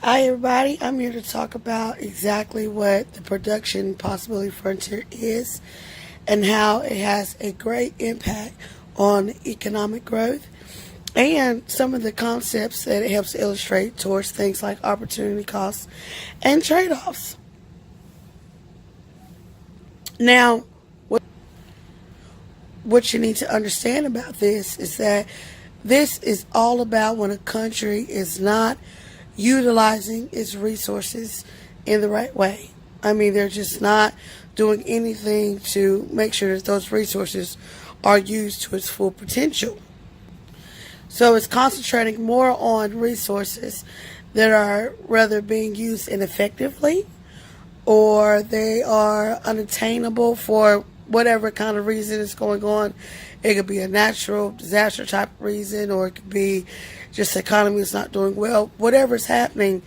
Hi everybody, I'm here to talk about exactly what the production possibility frontier is and how it has a great impact on economic growth and some of the concepts that it helps illustrate towards things like opportunity costs and trade-offs. Now, what you need to understand about this is that this is all about when a country is not utilizing its resources in the right way. I mean, they're just not doing anything to make sure that those resources are used to its full potential. So it's concentrating more on resources that are rather being used ineffectively, or they are unattainable for whatever kind of reason is going on. It could be a natural disaster type of reason, or it could be just the economy is not doing well. Whatever is happening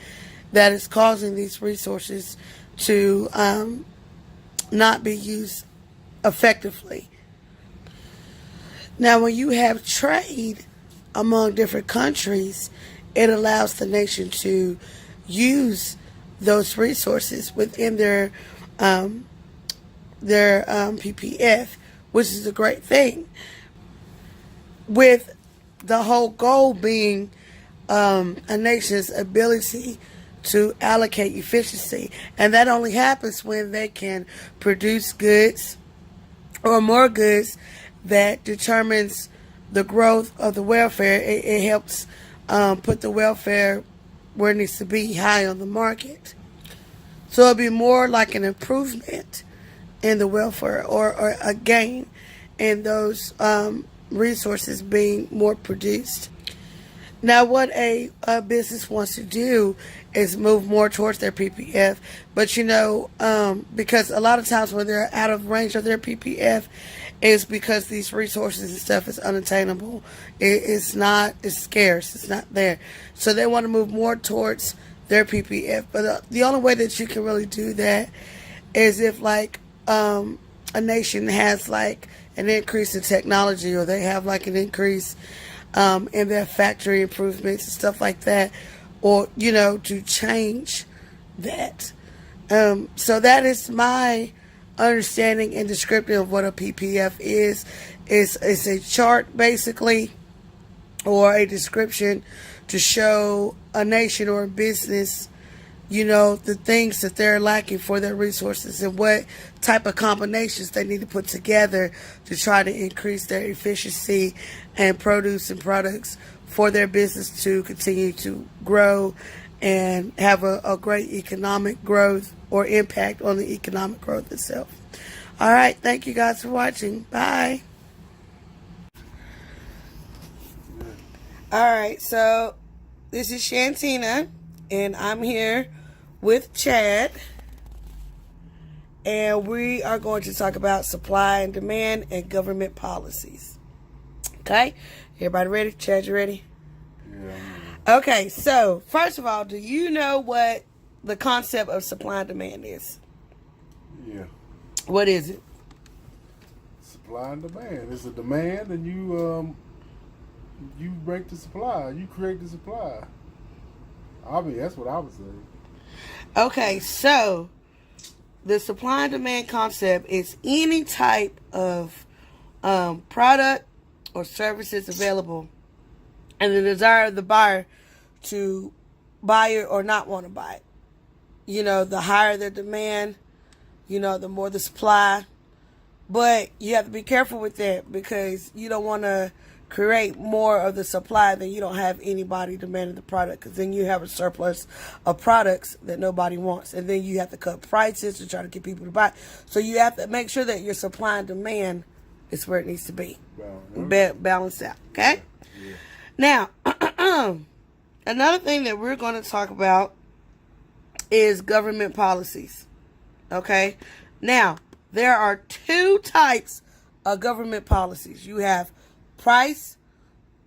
that is causing these resources to not be used effectively. Now, when you have trade among different countries, it allows the nation to use those resources within their PPF, which is a great thing, with the whole goal being a nation's ability to allocate efficiency. And that only happens when they can produce goods or more goods that determines the growth of the welfare. It helps put the welfare where it needs to be, high on the market. So it'll be more like an improvement in the welfare, or a gain in those resources being more produced. Now, what a business wants to do is move more towards their PPF, but because a lot of times when they're out of range of their PPF is because these resources and stuff is unattainable. It's scarce, it's not there. So they want to move more towards their PPF, but the only way that you can really do that is if a nation has an increase in technology, or they have an increase in their factory improvements and stuff like that, or to change that. So that is my understanding and description of what a PPF is. It's a chart basically, or a description to show a nation or a business the things that they're lacking for their resources and what type of combinations they need to put together to try to increase their efficiency and produce and products for their business to continue to grow and have a great economic growth or impact on the economic growth itself. All right. Thank you guys for watching. Bye. All right. So this is Shantina, and I'm here with Chad, and we are going to talk about supply and demand and government policies. Okay? Everybody ready? Chad, you ready? Yeah. Okay, so first of all, do you know what the concept of supply and demand is? Yeah. What is it? Supply and demand. It's a demand, and you break the supply. You create the supply. I mean, that's what I would say. Okay, so the supply and demand concept is any type of product or services available, and the desire of the buyer to buy it or not want to buy it. The higher the demand, the more the supply. But you have to be careful with that, because you don't want to create more of the supply than you don't have anybody demanding the product, because then you have a surplus of products that nobody wants, and then you have to cut prices to try to get people to buy. So you have to make sure that your supply and demand is where it needs to be, balanced out. Okay. Yeah. Now, another thing that we're going to talk about is government policies. Okay. Now, there are two types of government policies. You have price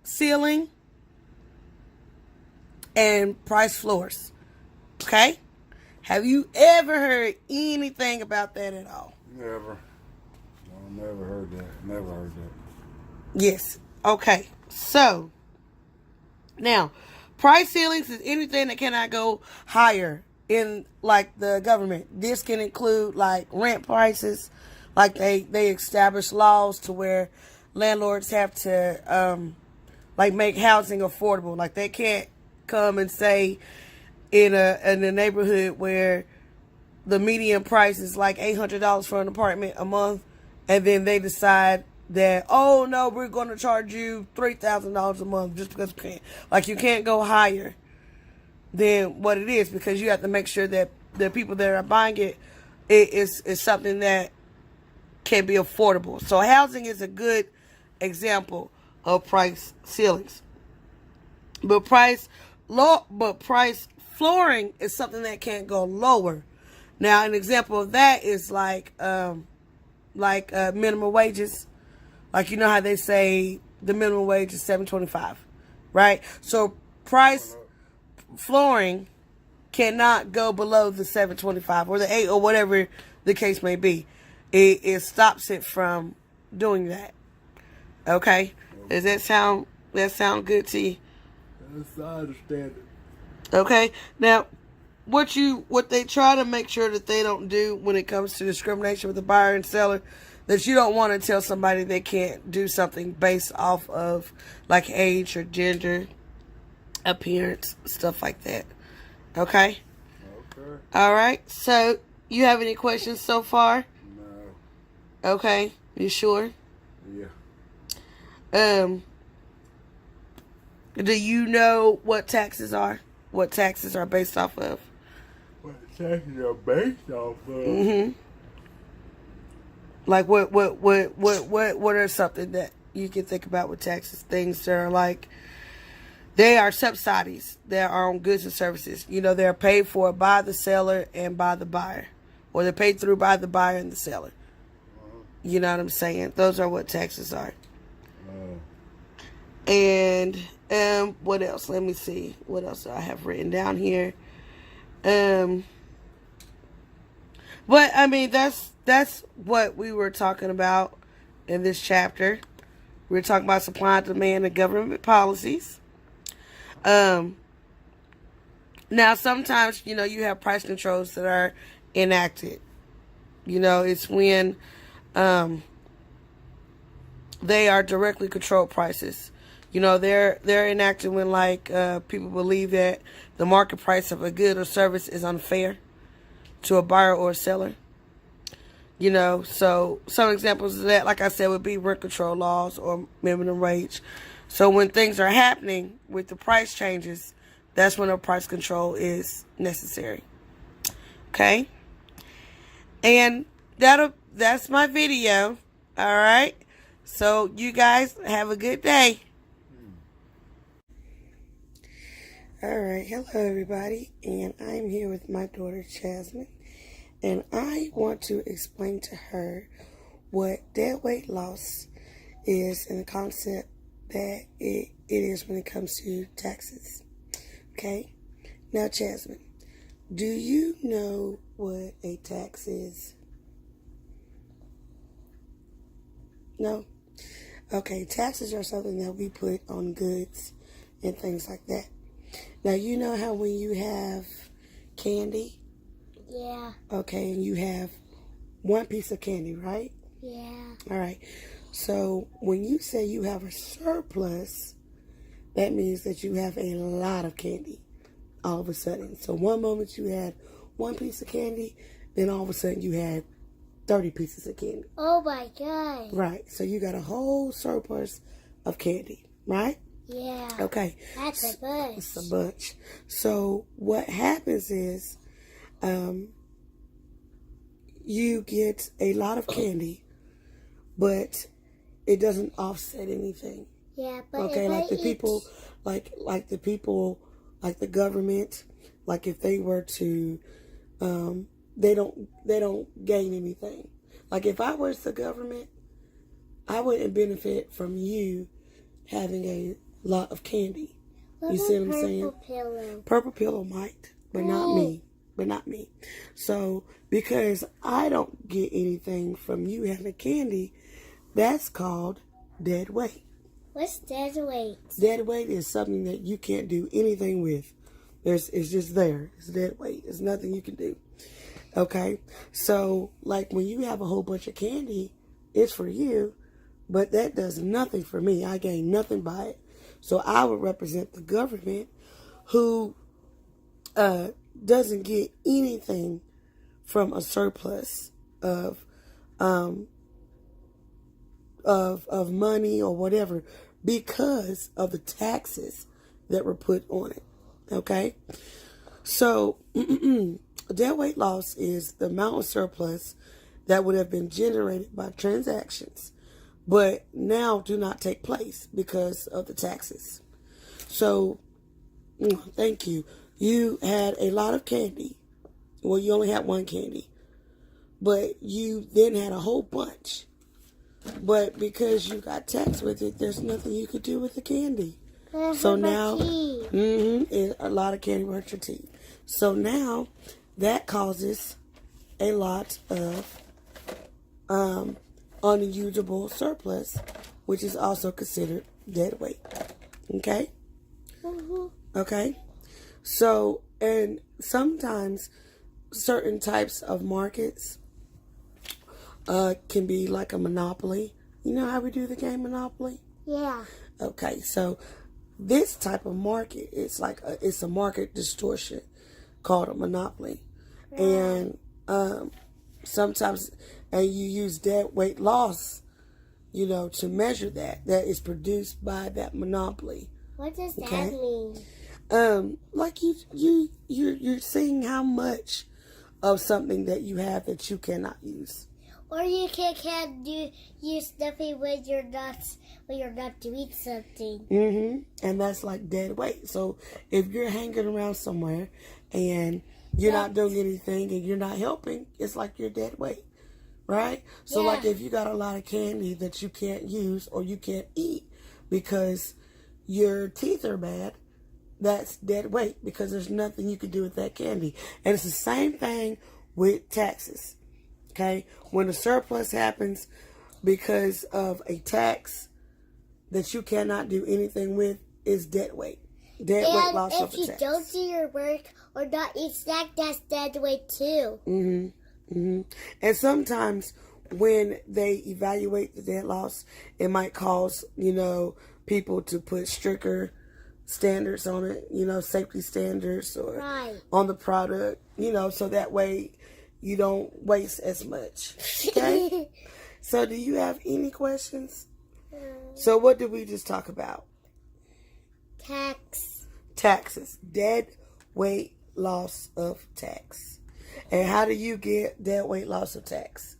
ceiling and price floors. Okay? Have you ever heard anything about that at all? Never. No, never heard that. Never heard that. Yes. Okay. So, now, price ceilings is anything that cannot go higher in like the government. This can include like rent prices, like they establish laws to where landlords have to like make housing affordable. Like they can't come and say in a neighborhood where the median price is like $800 for an apartment a month, and then they decide that, oh no, we're going to charge you $3,000 a month just because we can't. Like you can't go higher than what it is, because you have to make sure that the people that are buying it is something that can be affordable. So housing is a good example of price ceilings. But price flooring is something that can't go lower. Now, an example of that is like minimum wages. Like, you know how they say the minimum wage is $7.25, right? So price flooring cannot go below the $7.25 or the $8 or whatever the case may be. It stops it from doing that. Okay? Does that sound good to you? Yes, I understand it. Okay? Now, what they try to make sure that they don't do when it comes to discrimination with the buyer and seller, that you don't want to tell somebody they can't do something based off of like age or gender, appearance, stuff like that. Okay? Okay. All right. So, you have any questions so far? No. Okay. You sure? Yeah. Do you know what taxes are? What taxes are based off of? What taxes are based off of? Mm-hmm. Like what are something that you can think about with taxes? Things that are like, they are subsidies that are on goods and services. You know, they're paid for by the seller and by the buyer, or they're paid through by the buyer and the seller. You know what I'm saying? Those are what taxes are. And what else? Let me see. What else do I have written down here? But I mean, that's what we were talking about in this chapter. We were talking about supply and demand and government policies. Now sometimes, you know, you have price controls that are enacted. You know, it's when they are directly controlled prices. You know, they're enacted when like people believe that the market price of a good or service is unfair to a buyer or a seller. You know, so some examples of that, like I said, would be rent control laws or minimum wage. So when things are happening with the price changes, that's when a price control is necessary. Okay? And that's my video. All right? So you guys have a good day. All right. Hello, everybody. And I'm here with my daughter, Jasmine. And I want to explain to her what dead weight loss is and the concept that it is when it comes to taxes. Okay? Now, Jasmine, do you know what a tax is? No? Okay, taxes are something that we put on goods and things like that. Now, you know how when you have candy? Yeah. Okay, and you have one piece of candy, right? Yeah. All right. So when you say you have a surplus, that means that you have a lot of candy all of a sudden. So one moment you had one piece of candy, then all of a sudden you had 30 pieces of candy. Oh my God. Right. So you got a whole surplus of candy, right? Yeah. Okay. That's a bunch. It's a bunch. So what happens is you get a lot of candy, but it doesn't offset anything. Yeah, but okay, like the people, like the people, like the government, like if they were to, they don't gain anything. Like if I was the government, I wouldn't benefit from you having a lot of candy. You see what I'm saying? Purple pillow. Purple pillow might, but not me. But not me. So because I don't get anything from you having candy, that's called dead weight. What's dead weight? Dead weight is something that you can't do anything with. It's just there. It's dead weight. It's nothing you can do. Okay? So, like when you have a whole bunch of candy, it's for you, but that does nothing for me. I gain nothing by it. So I would represent the government who doesn't get anything from a surplus of money or whatever because of the taxes that were put on it. Okay? So dead weight loss is the amount of surplus that would have been generated by transactions, but now do not take place because of the taxes. So, thank you. You had a lot of candy. Well, you only had one candy, but you then had a whole bunch. But because you got taxed with it, there's nothing you could do with the candy. So now, a lot of candy hurts your teeth. So now, that causes a lot of unusable surplus, which is also considered dead weight. Okay? Okay? So, and sometimes certain types of markets can be like a monopoly. You know how we do the game Monopoly? Yeah. Okay, so this type of market, it's a market distortion called a monopoly. And sometimes, and you use dead weight loss, to measure that is produced by that monopoly. What does that mean? Like you're seeing how much of something that you have that you cannot use. Or you can't use nothing when you're not doing something. And that's like dead weight. So if you're hanging around somewhere and you're not doing anything and you're not helping, it's like you're dead weight, right? So like if you got a lot of candy that you can't use or you can't eat because your teeth are bad, that's dead weight because there's nothing you can do with that candy. And it's the same thing with taxes. Okay? When a surplus happens because of a tax that you cannot do anything with, is dead weight. Dead weight loss of a tax. And if you don't do your work or not eat snack, that's dead weight too. And sometimes when they evaluate the dead loss, it might cause, people to put stricter standards on it, safety standards or on the product, so that way you don't waste as much. Okay? So do you have any questions? So what did we just talk about? Taxes. Dead weight loss of tax. And how do you get dead weight loss of tax?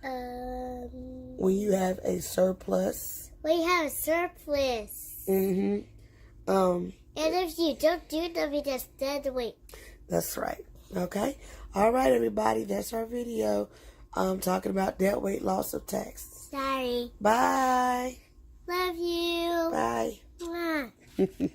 When you have a surplus. And if you don't do nothing, that's dead weight. That's right. Okay. All right, everybody. That's our video. Talking about dead weight loss of tax. Sorry. Bye. Love you. Bye. Mwah.